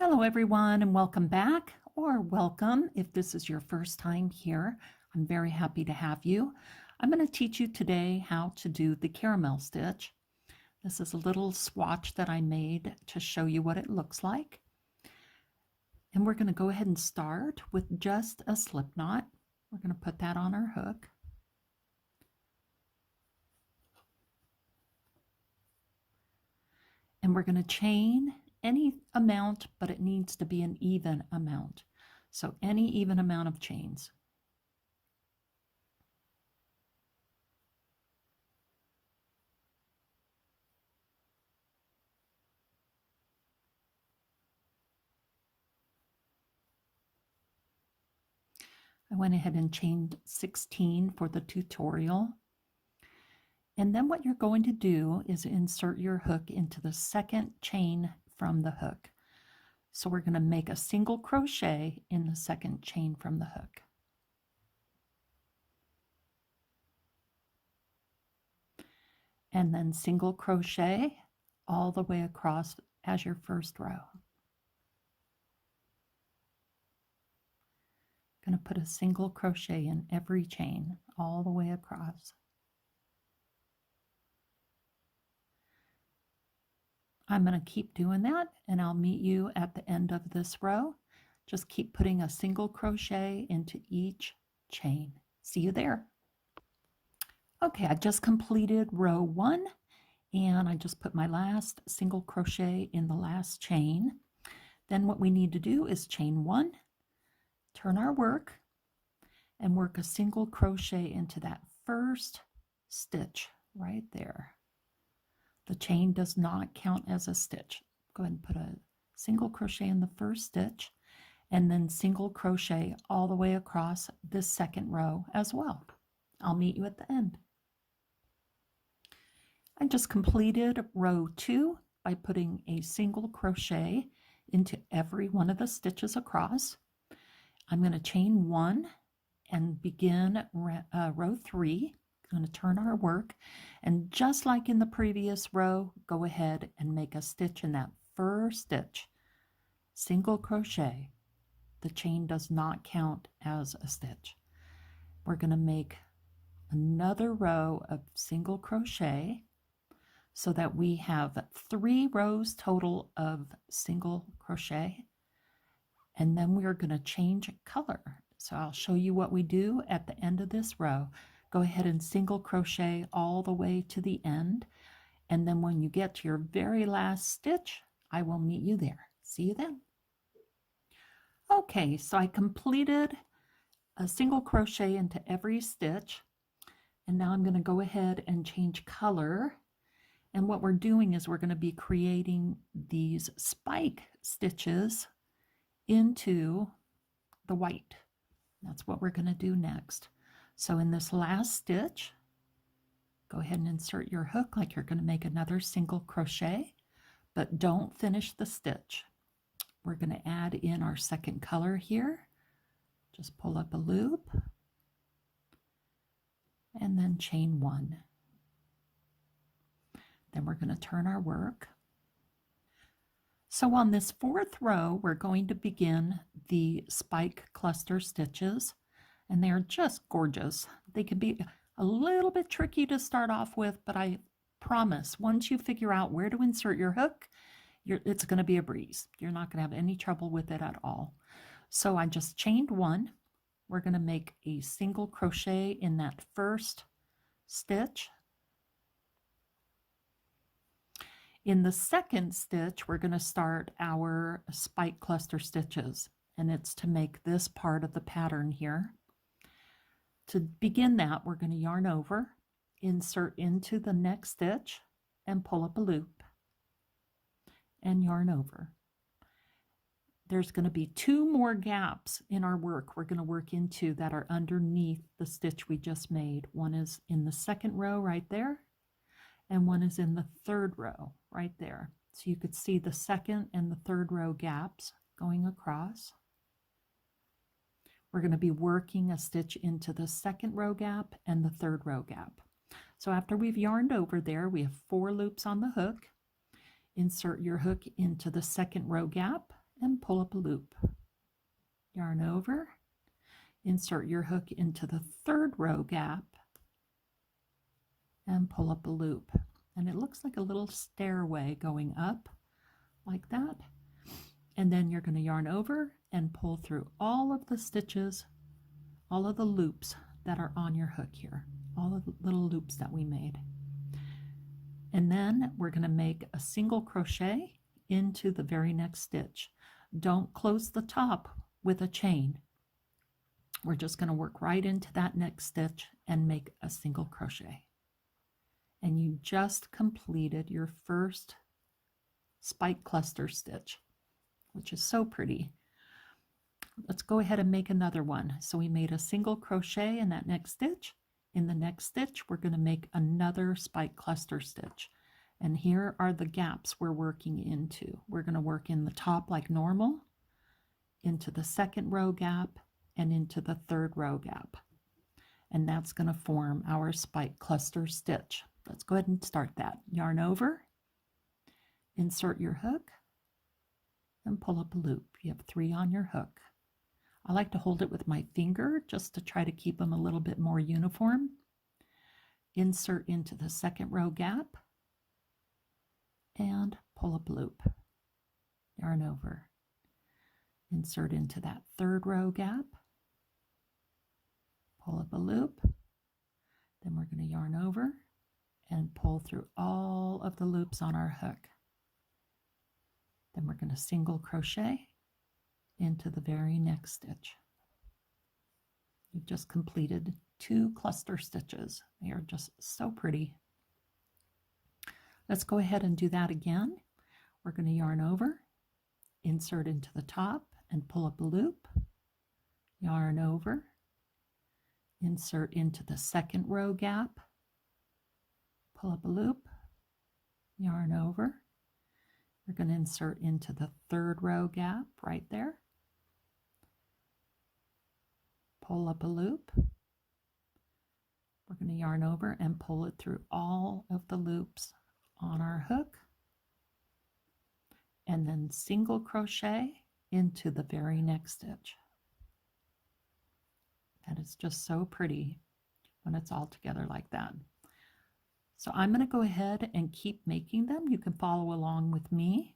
Hello everyone and welcome back, or welcome if this is your first time here. I'm very happy to have you. I'm going to teach you today how to do the caramel stitch. This is a little swatch that I made to show you what it looks like. And we're going to go ahead and start with just a slip knot. We're going to put that on our hook. And we're going to chain any amount, but it needs to be an even amount. So any even amount of chains. I went ahead and chained 16 for the tutorial. And then what you're going to do is insert your hook into the second chain from the hook. So we're going to make a single crochet in the second chain from the hook. And then single crochet all the way across as your first row. Going to put a single crochet in every chain all the way across. I'm going to keep doing that, and I'll meet you at the end of this row. Just keep putting a single crochet into each chain. See you there. Okay, I just completed row 1, and I just put my last single crochet in the last chain. Then what we need to do is chain 1, turn our work, and work a single crochet into that first stitch right there. The chain does not count as a stitch. Go ahead and put a single crochet in the first stitch, and then single crochet all the way across this second row as well. I'll meet you at the end. I just completed row 2 by putting a single crochet into every one of the stitches across. I'm going to chain 1 and begin row 3. Going to turn our work, and just like in the previous row, go ahead and make a stitch in that first stitch. Single crochet. The chain does not count as a stitch. We're going to make another row of single crochet so that we have 3 rows total of single crochet, and then we are going to change color. So I'll show you what we do at the end of this row. Go ahead and single crochet all the way to the end, and then when you get to your very last stitch, I will meet you there. See you then. Okay, so I completed a single crochet into every stitch, and now I'm going to go ahead and change color. And what we're doing is we're going to be creating these spike stitches into the white. That's what we're going to do next. So in this last stitch, go ahead and insert your hook like you're going to make another single crochet, but don't finish the stitch. We're going to add in our second color here. Just pull up a loop and then chain 1. Then we're going to turn our work. So on this 4th row, we're going to begin the spike cluster stitches. And they're just gorgeous. They can be a little bit tricky to start off with, but I promise once you figure out where to insert your hook, it's going to be a breeze. You're not going to have any trouble with it at all. So I just chained 1. We're going to make a single crochet in that first stitch. In the second stitch, we're going to start our spike cluster stitches, and it's to make this part of the pattern here. To begin that, we're going to yarn over, insert into the next stitch, and pull up a loop, and yarn over. There's going to be 2 more gaps in our work we're going to work into that are underneath the stitch we just made. One is in the second row right there, and one is in the 3rd row right there. So you could see the 2nd and the 3rd row gaps going across. We're going to be working a stitch into the 2nd row gap and the 3rd row gap. So after we've yarned over there, we have 4 loops on the hook. Insert your hook into the 2nd row gap and pull up a loop. Yarn over, insert your hook into the third row gap and pull up a loop. And it looks like a little stairway going up like that. And then you're going to yarn over and pull through all of the stitches, all of the loops that are on your hook here, all of the little loops that we made. And then we're going to make a single crochet into the very next stitch. Don't close the top with a chain. We're just going to work right into that next stitch and make a single crochet. And you just completed your first spike cluster stitch, which is so pretty. Let's go ahead and make another one. So we made a single crochet in that next stitch. In the next stitch, we're going to make another spike cluster stitch. And here are the gaps we're working into. We're going to work in the top like normal, into the second row gap, and into the third row gap. And that's going to form our spike cluster stitch. Let's go ahead and start that. Yarn over, insert your hook, and pull up a loop. You have 3 on your hook. I like to hold it with my finger just to try to keep them a little bit more uniform. Insert into the second row gap and pull up a loop. Yarn over. Insert into that third row gap, pull up a loop. Then we're going to yarn over and pull through all of the loops on our hook. Then we're going to single crochet into the very next stitch. You've just completed 2 cluster stitches. They are just so pretty. Let's go ahead and do that again. We're going to yarn over, insert into the top and pull up a loop, yarn over, insert into the second row gap, pull up a loop, yarn over. We're going to insert into the third row gap right there, pull up a loop. We're going to yarn over and pull it through all of the loops on our hook, and then single crochet into the very next stitch. And it's just so pretty when it's all together like that. So I'm going to go ahead and keep making them. You can follow along with me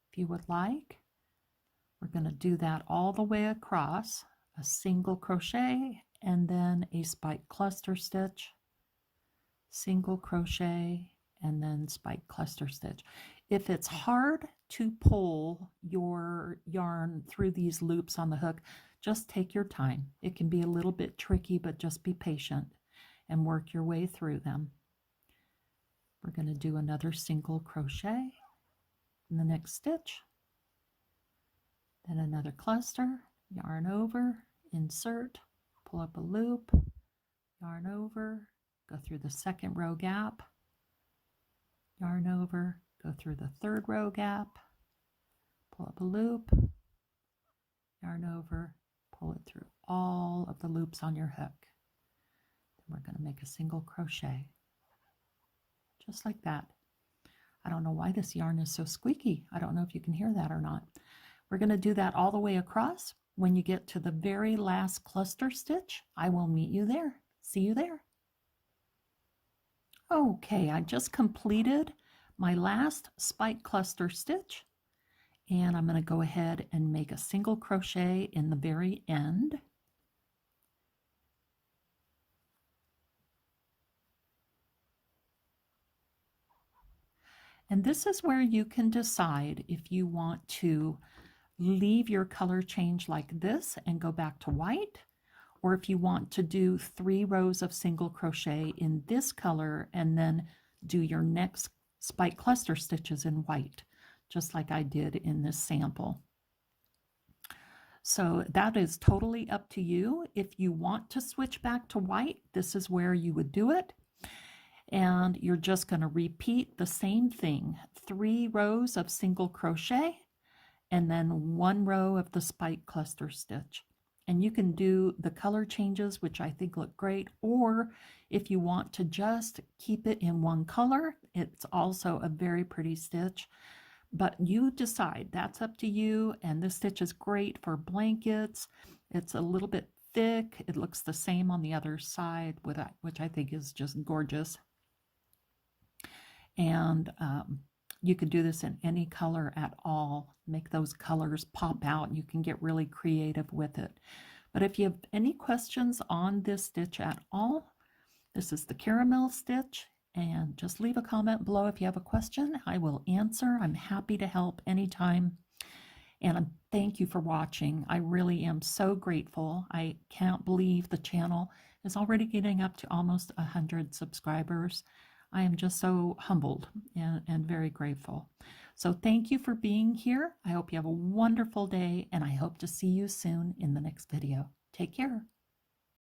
if you would like. We're going to do that all the way across, a single crochet and then a spike cluster stitch, single crochet, and then spike cluster stitch. If it's hard to pull your yarn through these loops on the hook, just take your time. It can be a little bit tricky, but just be patient and work your way through them. We're going to do another single crochet in the next stitch, then another cluster, yarn over, insert, pull up a loop, yarn over, go through the second row gap, yarn over, go through the third row gap, pull up a loop, yarn over, pull it through all of the loops on your hook. Then we're going to make a single crochet, just like that. I don't know why this yarn is so squeaky. I don't know if you can hear that or not. We're going to do that all the way across. When you get to the very last cluster stitch, I will meet you there. See you there. Okay, I just completed my last spike cluster stitch, and I'm going to go ahead and make a single crochet in the very end. And this is where you can decide if you want to leave your color change like this and go back to white, or if you want to do 3 rows of single crochet in this color and then do your next spike cluster stitches in white, just like I did in this sample. So that is totally up to you. If you want to switch back to white, this is where you would do it. And you're just going to repeat the same thing, 3 rows of single crochet and then 1 row of the spike cluster stitch. And you can do the color changes, which I think look great, or if you want to just keep it in one color, it's also a very pretty stitch. but you decide. That's up to you. And this stitch is great for blankets. It's a little bit thick. It looks the same on the other side, which I think is just gorgeous. And you could do this in any color at all. Make those colors pop out. You can get really creative with it. But if you have any questions on this stitch at all, this is the caramel stitch, and just leave a comment below if you have a question. I will answer. I'm happy to help anytime. And thank you for watching. I really am so grateful. I can't believe the channel is already getting up to almost 100 subscribers. I am just so humbled and very grateful. So thank you for being here. I hope you have a wonderful day, and I hope to see you soon in the next video. Take care.